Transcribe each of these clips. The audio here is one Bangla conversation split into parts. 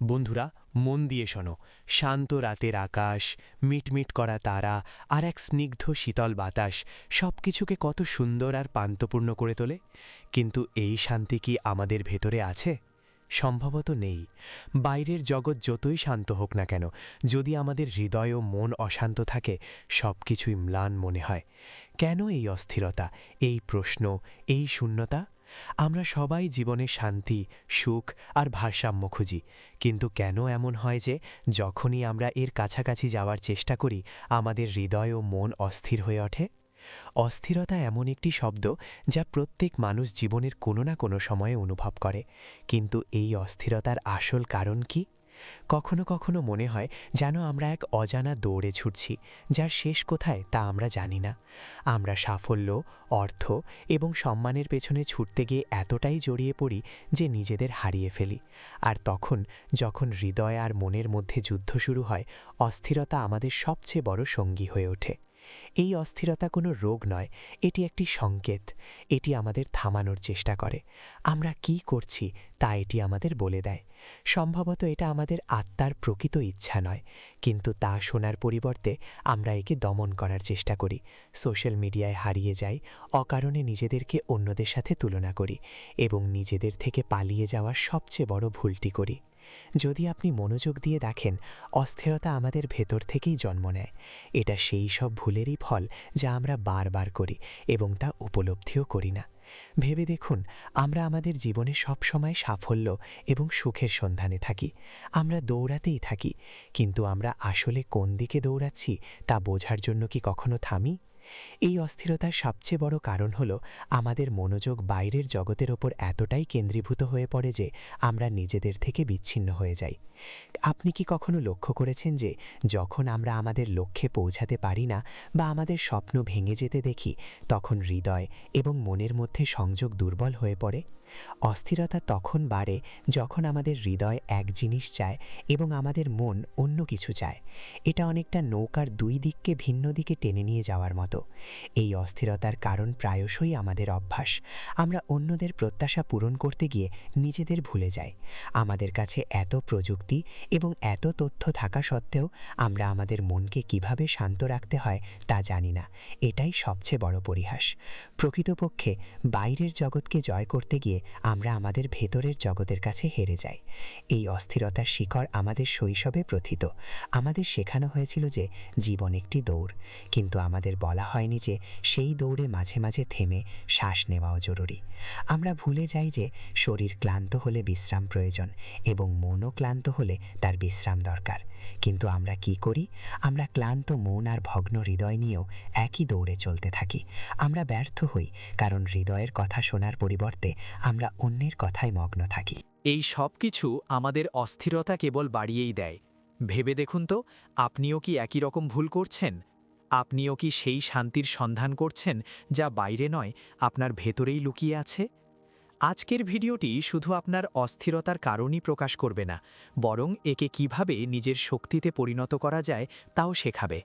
বন্ধুরা, মন দিয়ে শোনো। শান্ত রাতের আকাশ, মিটমিট করা তারা আর এক স্নিগ্ধ শীতল বাতাস সবকিছুকে কত সুন্দর আর পান্তুপূর্ণ করে তোলে। কিন্তু এই শান্তি কি আমাদের ভেতরে আছে? সম্ভবত নেই। বাইরের জগৎ যতই শান্ত হোক না কেন, যদি আমাদের হৃদয় ও মন অশান্ত থাকে, সবকিছুই ম্লান মনে হয়। কেন এই অস্থিরতা, এই প্রশ্ন, এই শূন্যতা? আমরা সবাই জীবনে শান্তি, সুখ আর ভারসাম্য খুঁজি, কিন্তু কেন এমন হয় যে যখনই আমরা এর কাছাকাছি যাওয়ার চেষ্টা করি, আমাদের হৃদয় ও মন অস্থির হয়ে ওঠে? অস্থিরতা এমন একটি শব্দ যা প্রত্যেক মানুষ জীবনের কোনো না কোনো সময়ে অনুভব করে, কিন্তু এই অস্থিরতার আসল কারণ কি? কখনো কখনো মনে হয় যেন আমরা এক অজানা দৌড়ে ছুটছি, যার শেষ কোথায় তা আমরা জানি না। আমরা সাফল্য, অর্থ এবং সম্মানের পেছনে ছুটতে গিয়ে এতটাই জড়িয়ে পড়ি যে নিজেদের হারিয়ে ফেলি। আর তখন, যখন হৃদয় আর মনের মধ্যে যুদ্ধ শুরু হয়, অস্থিরতা আমাদের সবচেয়ে বড় সঙ্গী হয়ে ওঠে। এই অস্থিরতা কোনো রোগ নয়, এটি একটি সংকেত। এটি আমাদের থামানোর চেষ্টা করে। আমরা কি করছি তা এটি আমাদের বলে দেয়। সম্ভবত এটা আমাদের আত্মার প্রকৃত ইচ্ছা নয়, কিন্তু তা শোনার পরিবর্তে আমরা একে দমন করার চেষ্টা করি। সোশ্যাল মিডিয়ায় হারিয়ে যাই, অকারণে নিজেদেরকে অন্যদের সাথে তুলনা করি এবং নিজেদের থেকে পালিয়ে যাওয়ার সবচেয়ে বড় ভুলটি করি। যদি আপনি মনোযোগ দিয়ে দেখেন, অস্থিরতা আমাদের ভেতর থেকেই জন্ম নেয়। এটা সেই সব ভুলেরই ফল যা আমরা বারবার করি এবং তা উপলব্ধিও করি না। ভেবে দেখুন, আমরা আমাদের জীবনে সবসময় সাফল্য এবং সুখের সন্ধানে থাকি। আমরা দৌড়াতেই থাকি, কিন্তু আমরা আসলে কোন দিকে দৌড়াচ্ছি তা বোঝার জন্য কি কখনো থামি? এই অস্থিরতার সবচেয়ে বড় কারণ হল আমাদের মনোযোগ বাইরের জগতের ওপর এতটাই কেন্দ্রীভূত হয়ে পড়ে যে আমরা নিজেদের থেকে বিচ্ছিন্ন হয়ে যাই। আপনি কি কখনো লক্ষ্য করেছেন যে যখন আমরা আমাদের লক্ষ্যে পৌঁছাতে পারি না বা আমাদের স্বপ্ন ভেঙে যেতে দেখি, তখন হৃদয় এবং মনের মধ্যে সংযোগ দুর্বল হয়ে পড়ে? অস্থিরতা তখন বাড়ে যখন আমাদের হৃদয় এক জিনিস চায় এবং আমাদের মন অন্য কিছু চায়। এটা অনেকটা নৌকার দুই দিককে ভিন্ন দিকে টেনে নিয়ে যাওয়ার মতো। এই অস্থিরতার কারণ প্রায়শই আমাদের অভ্যাস। আমরা অন্যদের প্রত্যাশা পূরণ করতে গিয়ে নিজেদের ভুলে যাই। আমাদের কাছে এত প্রযুক্তি এবং এত তথ্য থাকা সত্ত্বেও আমরা আমাদের মনকে কিভাবে শান্ত রাখতে হয় তা জানি না। এটাই সবচেয়ে বড় পরিহাস। প্রকৃতপক্ষে বাইরের জগৎকে জয় করতে গিয়ে আমরা আমাদের ভেতরের জগতের কাছে হেরে যাই। এই অস্থিরতার শিকড় আমাদের শৈশবে প্রথিত। আমাদের শেখানো হয়েছিল যে জীবন একটি দৌড়, কিন্তু আমাদের বলা হয়নি যে সেই দৌড়ে মাঝে মাঝে থেমে শ্বাস নেওয়াও জরুরি। আমরা ভুলে যাই যে শরীর ক্লান্ত হলে বিশ্রাম প্রয়োজন এবং মনও ক্লান্ত হলে তার বিশ্রাম দরকার। কিন্তু আমরা কি করি? আমরা ক্লান্ত মন আর ভগ্ন হৃদয় নিয়েও একই দৌড়ে চলতে থাকি। আমরা ব্যর্থ হই কারণ হৃদয়ের কথা শোনার পরিবর্তে আমরা অন্যের কথায় মগ্ন থাকি। এই সব কিছু আমাদের অস্থিরতা কেবল বাড়িয়েই দেয়। ভেবে দেখুন তো, আপনিও কি একই রকম ভুল করছেন? আপনিও কি সেই শান্তির সন্ধান করছেন যা বাইরে নয়, আপনার ভেতরেই লুকিয়ে আছে? আজকের ভিডিওটি শুধু আপনার অস্থিরতার কারণই প্রকাশ করবে না, বরং একে কিভাবে নিজের শক্তিতে পরিণত করা যায় তাও শেখাবে।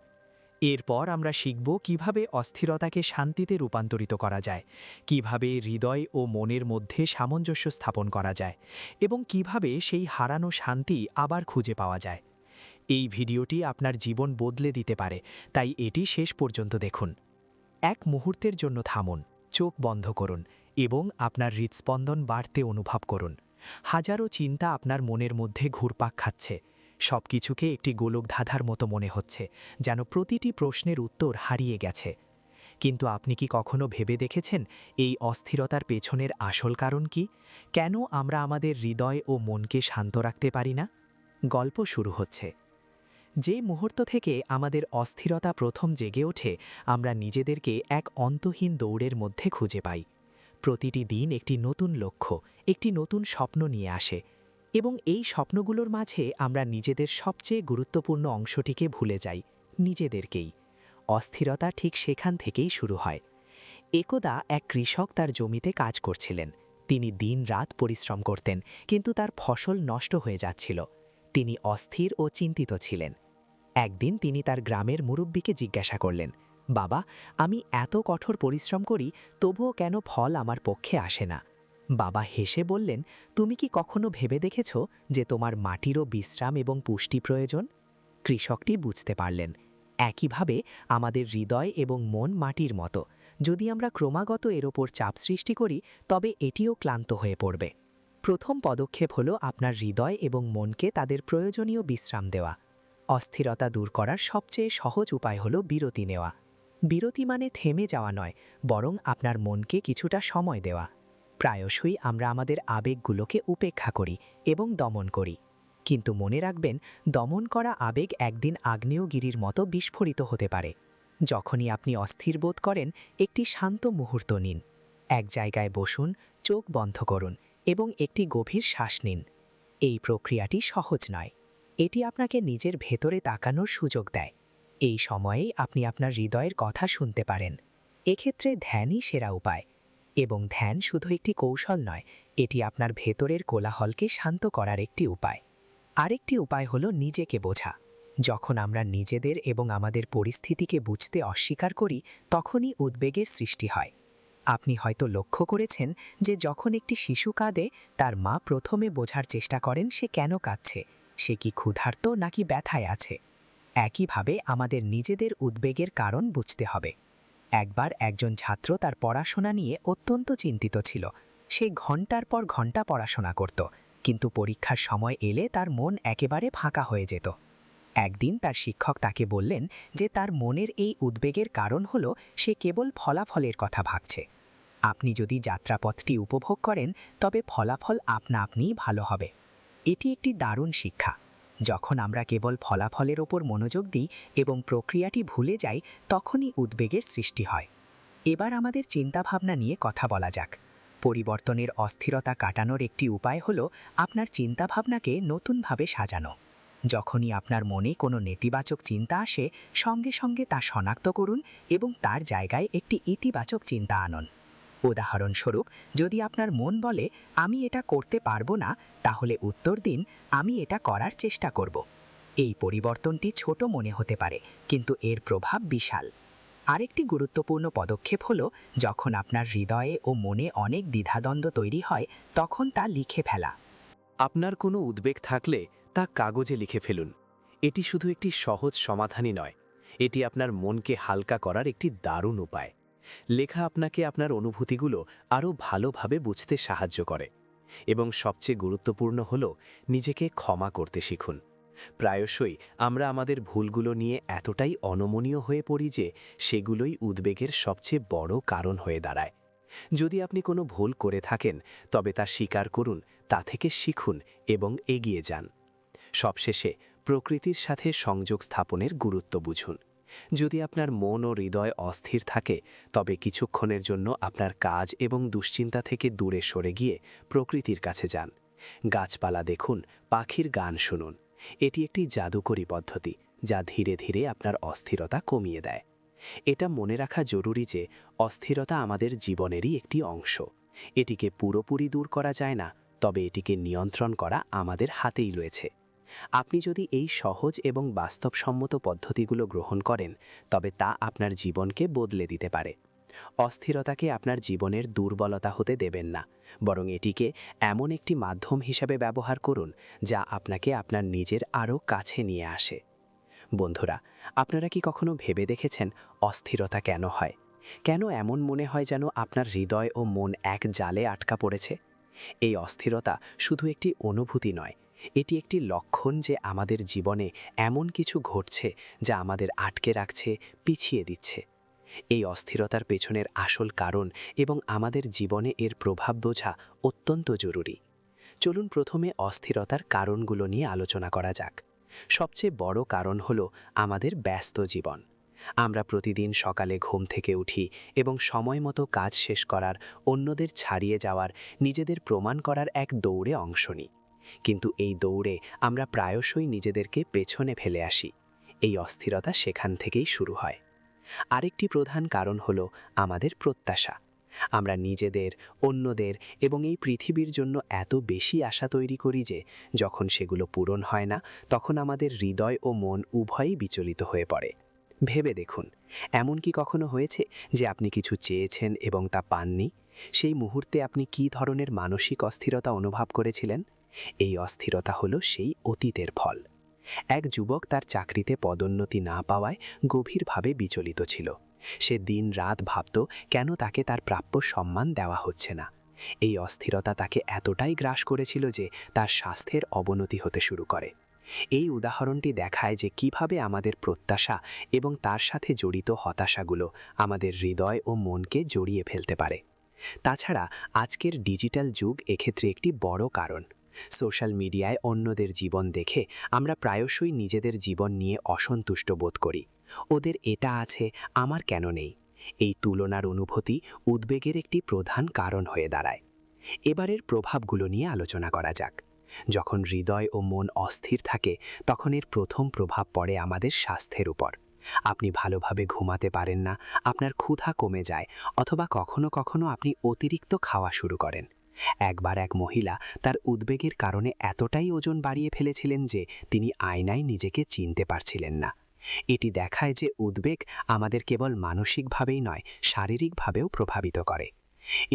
এরপর আমরা শিখব কিভাবে অস্থিরতাকে শান্তিতে রূপান্তরিত করা যায়, কিভাবে হৃদয় ও মনের মধ্যে সামঞ্জস্য স্থাপন করা যায় এবং কিভাবে সেই হারানো শান্তি আবার খুঁজে পাওয়া যায়। এই ভিডিওটি আপনার জীবন বদলে দিতে পারে, তাই এটি শেষ পর্যন্ত দেখুন। এক মুহূর্তের জন্য থামুন, চোখ বন্ধ করুন এবং আপনার হৃদস্পন্দন বাড়তে অনুভব করুন। হাজারো চিন্তা আপনার মনের মধ্যে ঘুরপাক খাচ্ছে। সবকিছুকে একটি গোলক ধাঁধার মতো মনে হচ্ছে, যেন প্রতিটি প্রশ্নের উত্তর হারিয়ে গেছে। কিন্তু আপনি কি কখনো ভেবে দেখেছেন এই অস্থিরতার পেছনের আসল কারণ কি? কেন আমরা আমাদের হৃদয় ও মনকে শান্ত রাখতে পারি না? গল্প শুরু হচ্ছে। যে মুহূর্ত থেকে আমাদের অস্থিরতা প্রথম জেগে ওঠে, আমরা নিজেদেরকে এক অন্তহীন দৌড়ের মধ্যে খুঁজে পাই। প্রতিটি দিন একটি নতুন লক্ষ্য, একটি নতুন স্বপ্ন নিয়ে আসে, এবং এই স্বপ্নগুলোর মাঝে আমরা নিজেদের সবচেয়ে গুরুত্বপূর্ণ অংশটিকে ভুলে যাই, নিজেদেরকেই। অস্থিরতা ঠিক সেখান থেকেই শুরু হয়। একদা এক কৃষক তার জমিতে কাজ করছিলেন। তিনি দিন-রাত পরিশ্রম করতেন, কিন্তু তার ফসল নষ্ট হয়ে যাচ্ছিল। তিনি অস্থির ও চিন্তিত ছিলেন। একদিন তিনি তার গ্রামের মুরব্বিকে জিজ্ঞাসা করলেন, "বাবা, আমি এত কঠোর পরিশ্রম করি, তবুও কেন ফল আমার পক্ষে আসে না?" বাবা হেসে বললেন, তুমি কি কখনো ভেবে দেখেছ যে তোমার মাটিরও বিশ্রাম এবং পুষ্টি প্রয়োজন? কৃষকটি বুঝতে পারলেন। একইভাবে আমাদের হৃদয় এবং মন মাটির মতো। যদি আমরা ক্রমাগত এর ওপর চাপ সৃষ্টি করি, তবে এটিও ক্লান্ত হয়ে পড়বে। প্রথম পদক্ষেপ হলো আপনার হৃদয় এবং মনকে তাদের প্রয়োজনীয় বিশ্রাম দেওয়া। অস্থিরতা দূর করার সবচেয়ে সহজ উপায় হলো বিরতি নেওয়া। বিরতি মানে থেমে যাওয়া নয়, বরং আপনার মনকে কিছুটা সময় দেওয়া। প্রায়শই আমরা আমাদের আবেগগুলোকে উপেক্ষা করি এবং দমন করি। কিন্তু মনে রাখবেন, দমন করা আবেগ একদিন আগ্নেয়গিরির মতো বিস্ফোরিত হতে পারে। যখনই আপনি অস্থির বোধ করেন, একটি শান্ত মুহূর্ত নিন। এক জায়গায় বসুন, চোখ বন্ধ করুন এবং একটি গভীর শ্বাস নিন। এই প্রক্রিয়াটি সহজ নয়। এটি আপনাকে নিজের ভেতরে তাকানোর সুযোগ দেয়। এই সময়েই আপনি আপনার হৃদয়ের কথা শুনতে পারেন। এক্ষেত্রে ধ্যানই সেরা উপায়। এবং ধ্যান শুধু একটি কৌশল নয়, এটি আপনার ভেতরের কোলাহলকে শান্ত করার একটি উপায়। আরেকটি উপায় হলো নিজেকে বোঝা। যখন আমরা নিজেদের এবং আমাদের পরিস্থিতিকে বুঝতে অস্বীকার করি, তখনই উদ্বেগের সৃষ্টি হয়। আপনি হয়তো লক্ষ্য করেছেন যে যখন একটি শিশু কাঁদে, তার মা প্রথমে বোঝার চেষ্টা করেন সে কেন কাঁদছে, সে কি ক্ষুধার্ত নাকি ব্যথায় আছে। একইভাবে আমাদের নিজেদের উদ্বেগের কারণ বুঝতে হবে। একবার একজন ছাত্র তার পড়াশোনা নিয়ে অত্যন্ত চিন্তিত ছিল। সে ঘন্টার পর ঘন্টা পড়াশোনা করত, কিন্তু পরীক্ষার সময় এলে তার মন একেবারে ফাঁকা হয়ে যেত। একদিন তার শিক্ষক তাকে বললেন যে তার মনের এই উদ্বেগের কারণ হলো সে কেবল ফলাফলের কথা ভাবছে। আপনি যদি যাত্রাপথটি উপভোগ করেন, তবে ফলাফল আপনা আপনিই ভালো হবে। এটি একটি দারুণ শিক্ষা। যখন আমরা কেবল ফলাফলের ওপর মনোযোগ দিই এবং প্রক্রিয়াটি ভুলে যাই, তখনই উদ্বেগের সৃষ্টি হয়। এবার আমাদের চিন্তাভাবনা নিয়ে কথা বলা যাক। পরিবর্তনের অস্থিরতা কাটানোর একটি উপায় হলো আপনার চিন্তাভাবনাকে নতুনভাবে সাজানো। যখনই আপনার মনে কোনো নেতিবাচক চিন্তা আসে, সঙ্গে সঙ্গে তা শনাক্ত করুন এবং তার জায়গায় একটি ইতিবাচক চিন্তা আনুন। উদাহরণস্বরূপ, যদি আপনার মন বলে আমি এটা করতে পারবো না, তাহলে উত্তর দিন আমি এটা করার চেষ্টা করব। এই পরিবর্তনটি ছোট মনে হতে পারে, কিন্তু এর প্রভাব বিশাল। আরেকটি গুরুত্বপূর্ণ পদক্ষেপ হলো, যখন আপনার হৃদয়ে ও মনে অনেক দ্বিধাদ্বন্দ্ব তৈরি হয়, তখন তা লিখে ফেলা। আপনার কোনো উদ্বেগ থাকলে তা কাগজে লিখে ফেলুন। এটি শুধু একটি সহজ সমাধানই নয়, এটি আপনার মনকে হালকা করার একটি দারুণ উপায়। লেখা আপনাকে আপনার অনুভূতিগুলো আরও ভালোভাবে বুঝতে সাহায্য করে। এবং সবচেয়ে গুরুত্বপূর্ণ হল, নিজেকে ক্ষমা করতে শিখুন। প্রায়শই আমরা আমাদের ভুলগুলো নিয়ে এতটাই অনমনীয় হয়ে পড়ি যে সেগুলোই উদ্বেগের সবচেয়ে বড় কারণ হয়ে দাঁড়ায়। যদি আপনি কোনো ভুল করে থাকেন, তবে তা স্বীকার করুন, তা থেকে শিখুন এবং এগিয়ে যান। সবশেষে, প্রকৃতির সাথে সংযোগ স্থাপনের গুরুত্ব বুঝুন। যদি আপনার মন ও হৃদয় অস্থির থাকে, তবে কিছুক্ষণের জন্য আপনার কাজ এবং দুশ্চিন্তা থেকে দূরে সরে গিয়ে প্রকৃতির কাছে যান। গাছপালা দেখুন, পাখির গান শুনুন। এটি একটি জাদুকরী পদ্ধতি, যা ধীরে ধীরে আপনার অস্থিরতা কমিয়ে দেয়। এটা মনে রাখা জরুরি যে অস্থিরতা আমাদের জীবনেরই একটি অংশ। এটিকে পুরোপুরি দূর করা যায় না, তবে এটিকে নিয়ন্ত্রণ করা আমাদের হাতেই রয়েছে। আপনি যদি এই সহজ এবং বাস্তবসম্মত পদ্ধতিগুলো গ্রহণ করেন, তবে তা আপনার জীবনকে বদলে দিতে পারে। অস্থিরতাকে আপনার জীবনের দুর্বলতা হতে দেবেন না, বরং এটিকে এমন একটি মাধ্যম হিসাবে ব্যবহার করুন যা আপনাকে আপনার নিজের আরও কাছে নিয়ে আসে। বন্ধুরা, আপনারা কি কখনো ভেবে দেখেছেন অস্থিরতা কেন হয়? কেন এমন মনে হয় যেন আপনার হৃদয় ও মন এক জালে আটকা পড়েছে? এই অস্থিরতা শুধু একটি অনুভূতি নয়, এটি একটি লক্ষণ যে আমাদের জীবনে এমন কিছু ঘটছে যা আমাদের আটকে রাখছে, পিছিয়ে দিচ্ছে। এই অস্থিরতার পেছনের আসল কারণ এবং আমাদের জীবনে এর প্রভাব বোঝা অত্যন্ত জরুরি। চলুন প্রথমে অস্থিরতার কারণগুলো নিয়ে আলোচনা করা যাক। সবচেয়ে বড় কারণ হলো আমাদের ব্যস্ত জীবন। আমরা প্রতিদিন সকালে ঘুম থেকে উঠি এবং সময় মতো কাজ শেষ করার, অন্যদের ছাড়িয়ে যাওয়ার, নিজেদের প্রমাণ করার এক দৌড়ে অংশ নিই। কিন্তু এই দৌড়ে আমরা প্রায়শই নিজেদেরকে পেছনে ফেলে আসি। এই অস্থিরতা সেখান থেকেই শুরু হয়। আরেকটি প্রধান কারণ হলো আমাদের প্রত্যাশা। আমরা নিজেদের, অন্যদের এবং এই পৃথিবীর জন্য এত বেশি আশা তৈরি করি যে যখন সেগুলো পূরণ হয় না, তখন আমাদের হৃদয় ও মন উভয়ই বিচলিত হয়ে পড়ে। ভেবে দেখুন, এমন কি কখনো হয়েছে যে আপনি কিছু চেয়েছেন এবং তা পাননি, সেই মুহূর্তে আপনি কী ধরনের মানসিক অস্থিরতা অনুভব করেছিলেন? এই অস্থিরতা হলো সেই অতীতের ফল। এক যুবক তার চাকরিতে পদোন্নতি না পাওয়ায় গভীরভাবে বিচলিত ছিল। সে দিন-রাত ভাবত কেন তাকে তার প্রাপ্য সম্মান দেওয়া হচ্ছে না। এই অস্থিরতা তাকে এতটাই গ্রাস করেছিল যে তার স্বাস্থ্যের অবনতি হতে শুরু করে। এই উদাহরণটি দেখায় যে কিভাবে আমাদের প্রত্যাশা এবং তার সাথে জড়িত হতাশাগুলো আমাদের হৃদয় ও মনকে জড়িয়ে ফেলতে পারে। তাছাড়া আজকের ডিজিটাল যুগ এক্ষেত্রে একটি বড় কারণ। সোশ্যাল মিডিয়ায় অন্যদের জীবন দেখে আমরা প্রায়শই নিজেদের জীবন নিয়ে অসন্তুষ্ট বোধ করি। ওদের এটা আছে, আমার কেন নেই? এই তুলনার অনুভূতি উদ্বেগের একটি প্রধান কারণ হয়ে দাঁড়ায়। এবারের প্রভাবগুলো নিয়ে আলোচনা করা যাক। যখন হৃদয় ও মন অস্থির থাকে তখন এর প্রথম প্রভাব পড়ে আমাদের স্বাস্থ্যের উপর। আপনি ভালোভাবে ঘুমাতে পারেন না, আপনার ক্ষুধা কমে যায়, অথবা কখনো কখনো আপনি অতিরিক্ত খাওয়া শুরু করেন। একবার এক মহিলা তার উদ্বেগের কারণে এতটাই ওজন বাড়িয়ে ফেলেছিলেন যে তিনি আয়নায় নিজেকে চিনতে পারছিলেন না। এটি দেখায় যে উদ্বেগ আমাদের কেবল মানসিকভাবেই নয়, শারীরিকভাবেও প্রভাবিত করে।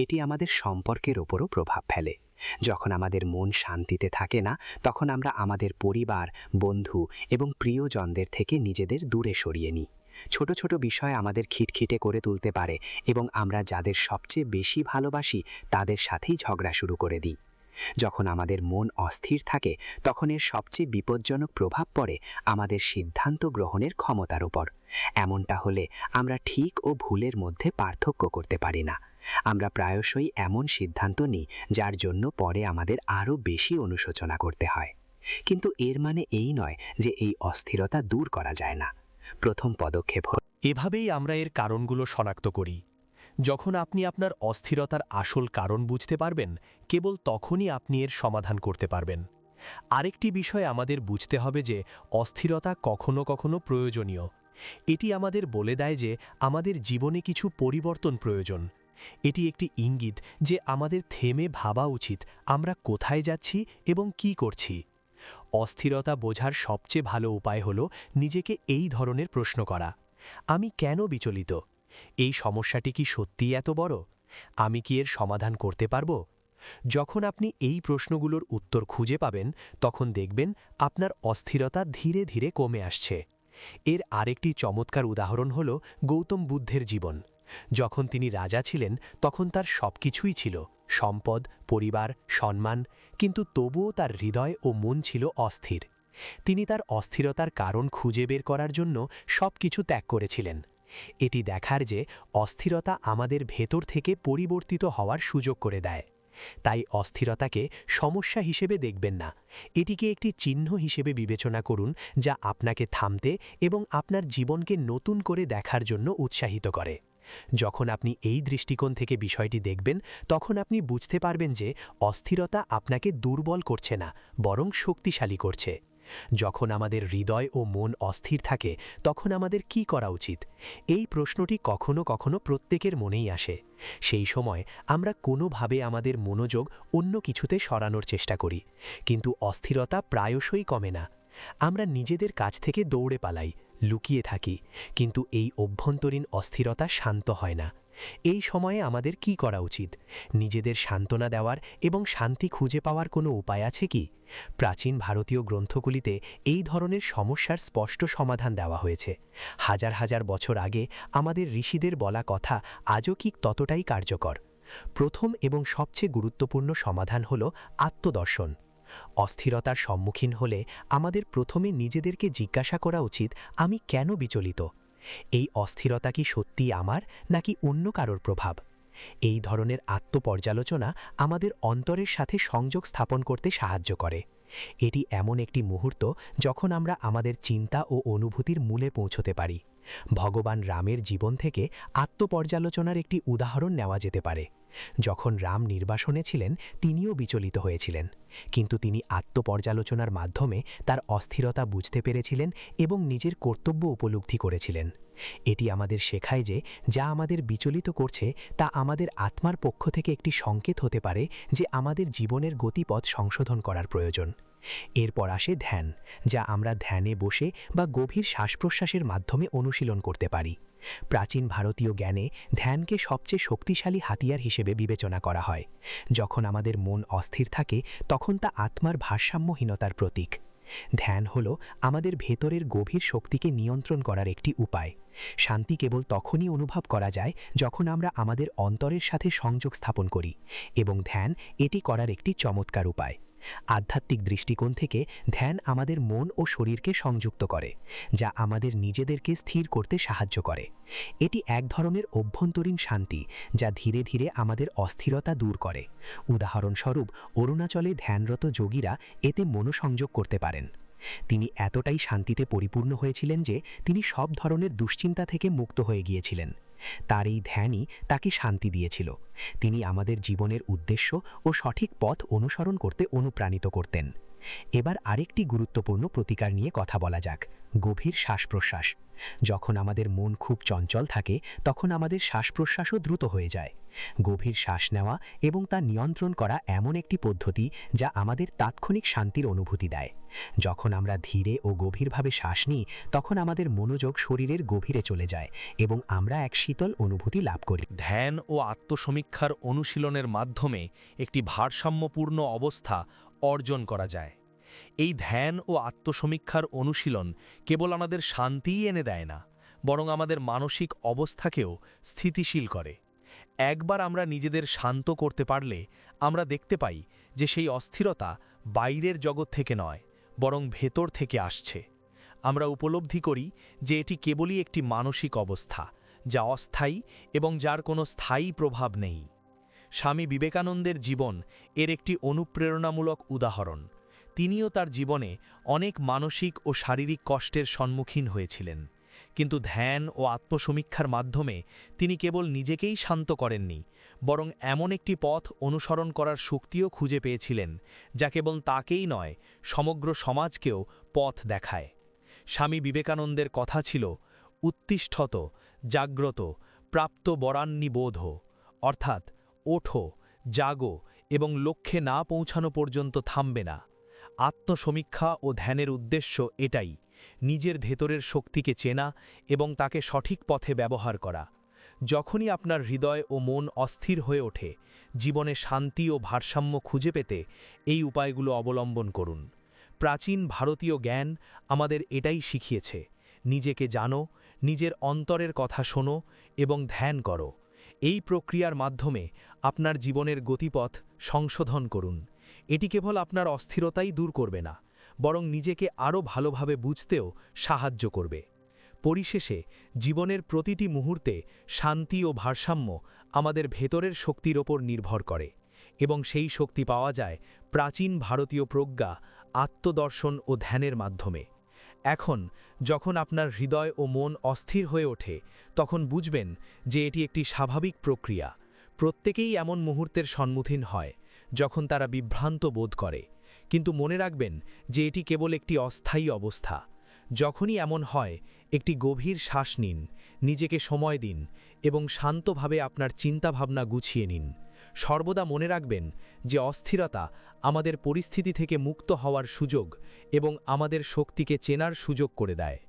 এটি আমাদের সম্পর্কের ওপরও প্রভাব ফেলে। যখন আমাদের মন শান্তিতে থাকে না, তখন আমরা আমাদের পরিবার, বন্ধু এবং প্রিয়জনদের থেকে নিজেদের দূরে সরিয়ে নিই। ছোট ছোট বিষয় আমাদের খিটখিটে করে তুলতে পারে এবং আমরা যাদের সবচেয়ে বেশি ভালোবাসি তাদের সাথেই ঝগড়া শুরু করে দিই। যখন আমাদের মন অস্থির থাকে তখন এর সবচেয়ে বিপজ্জনক প্রভাব পড়ে আমাদের সিদ্ধান্ত গ্রহণের ক্ষমতার উপর। এমনটা হলে আমরা ঠিক ও ভুলের মধ্যে পার্থক্য করতে পারি না। আমরা প্রায়শই এমন সিদ্ধান্ত নিই যার জন্য পরে আমাদের আরও বেশি অনুশোচনা করতে হয়। কিন্তু এর মানে এই নয় যে এই অস্থিরতা দূর করা যায় না। প্রথম পদক্ষেপ হল এভাবেই আমরা এর কারণগুলো শনাক্ত করি। যখন আপনি আপনার অস্থিরতার আসল কারণ বুঝতে পারবেন, কেবল তখনই আপনি এর সমাধান করতে পারবেন। আরেকটি বিষয় আমাদের বুঝতে হবে যে অস্থিরতা কখনো কখনো প্রয়োজনীয়। এটি আমাদের বলে দেয় যে আমাদের জীবনে কিছু পরিবর্তন প্রয়োজন। এটি একটি ইঙ্গিত যে আমাদের থেমে ভাবা উচিত আমরা কোথায় যাচ্ছি এবং কি করছি। অস্থিরতা বোঝার সবচেয়ে ভালো উপায় হল নিজেকে এই ধরনের প্রশ্ন করা: আমি কেন বিচলিত? এই সমস্যাটি কি সত্যিই এত বড়? আমি কি এর সমাধান করতে পারব? যখন আপনি এই প্রশ্নগুলোর উত্তর খুঁজে পাবেন, তখন দেখবেন আপনার অস্থিরতা ধীরে ধীরে কমে আসছে। এর আরেকটি চমৎকার উদাহরণ হল গৌতম বুদ্ধের জীবন। যখন তিনি রাজা ছিলেন তখন তার সবকিছুই ছিল: সম্পদ, পরিবার, সম্মান, কিন্তু তবুও তার হৃদয় ও মন ছিল অস্থির। তিনি তার অস্থিরতার কারণ খুঁজে বের করার জন্য সবকিছু ত্যাগ করেছিলেন। এটি দেখার যে অস্থিরতা আমাদের ভেতর থেকে পরিবর্তিত হওয়ার সুযোগ করে দেয়। তাই অস্থিরতাকে সমস্যা হিসেবে দেখবেন না, এটিকে একটি চিহ্ন হিসেবে বিবেচনা করুন যা আপনাকে থামতে এবং আপনার জীবনকে নতুন করে দেখার জন্য উৎসাহিত করে। যখন আপনি এই দৃষ্টিকোণ থেকে বিষয়টি দেখবেন, তখন আপনি বুঝতে পারবেন যে অস্থিরতা আপনাকে দুর্বল করছে না, বরং শক্তিশালী করছে। যখন আমাদের হৃদয় ও মন অস্থির থাকে তখন আমাদের কি করা উচিত? এই প্রশ্নটি কখনো কখনো প্রত্যেকের মনেই আসে। সেই সময় আমরা কোনোভাবে আমাদের মনোযোগ অন্য কিছুতে সরানোর চেষ্টা করি, কিন্তু অস্থিরতা প্রায়শই কমে না। আমরা নিজেদের কাছ থেকে দৌড়ে পালাই, লুকিয়ে থাকি, কিন্তু এই অভ্যন্তরীণ অস্থিরতা শান্ত হয় না। এই সময়ে আমাদের কি করা উচিত? নিজেদের সান্ত্বনা দেওয়ার এবং শান্তি খুঁজে পাওয়ার কোনো উপায় আছে কি? প্রাচীন ভারতীয় গ্রন্থগুলিতে এই ধরনের সমস্যার স্পষ্ট সমাধান দেওয়া হয়েছে। হাজার হাজার বছর আগে আমাদের ঋষিদের বলা কথা আজও কি ততটাই কার্যকর। প্রথম এবং সবচেয়ে গুরুত্বপূর্ণ সমাধান হল আত্মদর্শন। অস্থিরতার সম্মুখীন হলে আমাদের প্রথমে নিজেদেরকে জিজ্ঞাসা করা উচিত, আমি কেন বিচলিত? এই অস্থিরতা কি সত্যি আমার, নাকি অন্য কারোর প্রভাব? এই ধরনের আত্মপর্যালোচনা আমাদের অন্তরের সাথে সংযোগ স্থাপন করতে সাহায্য করে। এটি এমন একটি মুহূর্ত যখন আমরা আমাদের চিন্তা ও অনুভূতির মূলে পৌঁছতে পারি। ভগবান রামের জীবন থেকে আত্মপর্যালোচনার একটি উদাহরণ নেওয়া যেতে পারে। যখন রাম নির্বাসনে ছিলেন তিনিও বিচলিত হয়েছিলেন, কিন্তু তিনি আত্মপর্যালোচনার মাধ্যমে তার অস্থিরতা বুঝতে পেরেছিলেন এবং নিজের কর্তব্য উপলব্ধি করেছিলেন। এটি আমাদের শেখায় যে যা আমাদের বিচলিত করছে তা আমাদের আত্মার পক্ষ থেকে একটি সংকেত হতে পারে যে আমাদের জীবনের গতিপথ সংশোধন করার প্রয়োজন। এরপর আসে ধ্যান, যা আমরা ধ্যানে বসে বা গভীর শ্বাস প্রশ্বাসের মাধ্যমে অনুশীলন করতে পারি। প্রাচীন ভারতীয় জ্ঞানে ধ্যানকে সবচেয়ে শক্তিশালী হাতিয়ার হিসেবে বিবেচনা করা হয়। যখন আমাদের মন অস্থির থাকে তখন তা আত্মার ভারসাম্যহীনতার প্রতীক। ধ্যান হল আমাদের ভেতরের গভীর শক্তিকে নিয়ন্ত্রণ করার একটি উপায়। শান্তি কেবল তখনই অনুভব করা যায় যখন আমরা আমাদের অন্তরের সাথে সংযোগ স্থাপন করি, এবং ধ্যান এটি করার একটি চমৎকার উপায়। আধ্যাত্মিক দৃষ্টিকোণ থেকে ধ্যান আমাদের মন ও শরীরকে সংযুক্ত করে, যা আমাদের নিজেদেরকে স্থির করতে সাহায্য করে। এটি এক ধরনের অভ্যন্তরীণ শান্তি যা ধীরে ধীরে আমাদের অস্থিরতা দূর করে। উদাহরণস্বরূপ, অরুণাচলে ধ্যানরত যোগীরা এতে মনোসংযোগ করতে পারেন। তিনি এতটাই শান্তিতে পরিপূর্ণ হয়েছিলেন যে তিনি সব ধরনের দুশ্চিন্তা থেকে মুক্ত হয়ে গিয়েছিলেন। তার এই ধ্যানই তাকে শান্তি দিয়েছিল। তিনি আমাদের জীবনের উদ্দেশ্য ও সঠিক পথ অনুসরণ করতে অনুপ্রাণিত করতেন। এবার আরেকটি গুরুত্বপূর্ণ প্রতিকার নিয়ে কথা বলা যাক: গভীর শ্বাস-প্রশ্বাস। যখন আমাদের মন খুব চঞ্চল থাকে তখন আমাদের শ্বাস-প্রশ্বাসও দ্রুত হয়ে যায়। গভীর শ্বাস নেওয়া এবং তা নিয়ন্ত্রণ করা এমন একটি পদ্ধতি যা আমাদের তাৎক্ষণিক শান্তির অনুভূতি দেয়। যখন আমরা ধীরে ও গভীরভাবে শ্বাস নিই তখন আমাদের মনোযোগ শরীরের গভীরে চলে যায় এবং আমরা এক শীতল অনুভূতি লাভ করি। ধ্যান ও আত্মসমীক্ষার অনুশীলনের মাধ্যমে একটি ভারসাম্যপূর্ণ অবস্থা অর্জন করা যায়। এই ধ্যান ও আত্মসমীক্ষার অনুশীলন কেবল আমাদের শান্তিই এনে দেয় না, বরং আমাদের মানসিক অবস্থাকেও স্থিতিশীল করে। একবার আমরা নিজেদের শান্ত করতে পারলে আমরা দেখতে পাই যে সেই অস্থিরতা বাইরের জগৎ থেকে নয়, বরং ভেতর থেকে আসছে। আমরা উপলব্ধি করি যে এটি কেবলই একটি মানসিক অবস্থা, যা অস্থায়ী এবং যার কোনো স্থায়ী প্রভাব নেই। স্বামী বিবেকানন্দের জীবন এর একটি অনুপ্রেরণামূলক উদাহরণ। তিনিও তার জীবনে অনেক মানসিক ও শারীরিক কষ্টের সম্মুখীন হয়েছিলেন, কিন্তু ধ্যান ও আত্মসমীক্ষার মাধ্যমে তিনি কেবল নিজেকেই শান্ত করেননি, বরং এমন একটি পথ অনুসরণ করার শক্তিও খুঁজে পেয়েছিলেন যা কেবল তাকেই নয়, সমগ্র সমাজকেও পথ দেখায়। স্বামী বিবেকানন্দের কথা ছিল, উত্তিষ্ঠত জাগ্রত প্রাপ্ত বরান্নিবোধ, অর্থাৎ ওঠো, জাগো এবং লক্ষ্যে না পৌঁছানো পর্যন্ত থামবে না। আত্মসমীক্ষা ও ধ্যানের উদ্দেশ্য এটাই, নিজের ভেতরের শক্তিকে চেনা এবং তাকে সঠিক পথে ব্যবহার করা। যখনই আপনার হৃদয় ও মন অস্থির হয়ে ওঠে, জীবনে শান্তি ও ভারসাম্য খুঁজে পেতে এই উপায়গুলো অবলম্বন করুন। প্রাচীন ভারতীয় জ্ঞান আমাদের এটাই শিখিয়েছে, নিজেকে জানো, নিজের অন্তরের কথা শোনো এবং ধ্যান করো। এই প্রক্রিয়ার মাধ্যমে আপনার জীবনের গতিপথ সংশোধন করুন। এটি কেবল আপনার অস্থিরতাই দূর করবে না, বরং নিজেকে আরও ভালোভাবে বুঝতেও সাহায্য করবে। পরিশেষে, জীবনের প্রতিটি মুহূর্তে শান্তি ও ভারসাম্য আমাদের ভেতরের শক্তির ওপর নির্ভর করে, এবং সেই শক্তি পাওয়া যায় প্রাচীন ভারতীয় প্রজ্ঞা, আত্মদর্শন ও ধ্যানের মাধ্যমে। এখন যখন আপনার হৃদয় ও মন অস্থির হয়ে ওঠে, তখন বুঝবেন যে এটি একটি স্বাভাবিক প্রক্রিয়া। প্রত্যেকেই এমন মুহূর্তের সম্মুখীন হয় যখন তারা বিভ্রান্ত বোধ করে, কিন্তু মনে রাখবেন যে এটি কেবল একটি অস্থায়ী অবস্থা। যখনই এমন হয়, একটি গভীর শ্বাস নিন, নিজেকে সময় দিন এবং শান্তভাবে আপনার চিন্তাভাবনা গুছিয়ে নিন। সর্বদা মনে রাখবেন যে অস্থিরতা আমাদের পরিস্থিতি থেকে মুক্ত হওয়ার সুযোগ এবং আমাদের শক্তিকে চেনার সুযোগ করে দেয়।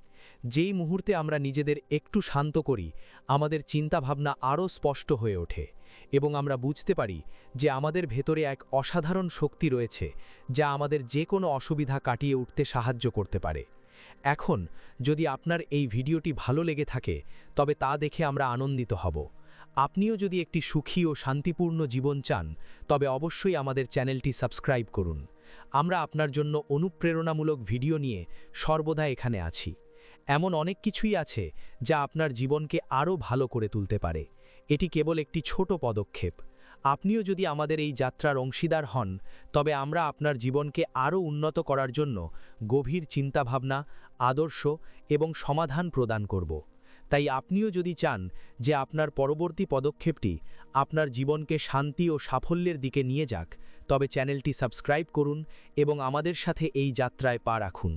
যেই মুহূর্তে আমরা নিজেদের একটু শান্ত করি, আমাদের চিন্তাভাবনা আরও স্পষ্ট হয়ে ওঠে এবং আমরা বুঝতে পারি যে আমাদের ভেতরে এক অসাধারণ শক্তি রয়েছে যা আমাদের যে কোনো অসুবিধা কাটিয়ে উঠতে সাহায্য করতে পারে। এখন যদি আপনার এই ভিডিওটি ভালো লেগে থাকে, তবে তা দেখে আমরা আনন্দিত হব। আপনিও যদি একটি সুখী ও শান্তিপূর্ণ জীবন চান, তবে অবশ্যই আমাদের চ্যানেলটি সাবস্ক্রাইব করুন। আমরা আপনার জন্য অনুপ্রেরণামূলক ভিডিও নিয়ে সর্বদা এখানে আছি। এমন অনেক কিছুই আছে যা আপনার জীবনকে আরও ভালো করে তুলতে পারে। এটি কেবল একটি ছোট পদক্ষেপ। আপনিও যদি আমাদের এই যাত্রার অংশীদার হন, তবে আমরা আপনার জীবনকে আরও উন্নত করার জন্য গভীর চিন্তাভাবনা, আদর্শ এবং সমাধান প্রদান করব। তাই আপনিও যদি চান যে আপনার পরবর্তী পদক্ষেপটি আপনার জীবনকে শান্তি ও সাফল্যের দিকে নিয়ে যাক, তবে চ্যানেলটি সাবস্ক্রাইব করুন এবং আমাদের সাথে এই যাত্রায় পা রাখুন।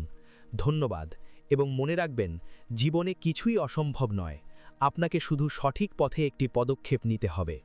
ধন্যবাদ, এবং মনে রাখবেন, জীবনে কিছুই অসম্ভব নয়। আপনাকে শুধু সঠিক পথে একটি পদক্ষেপ নিতে হবে।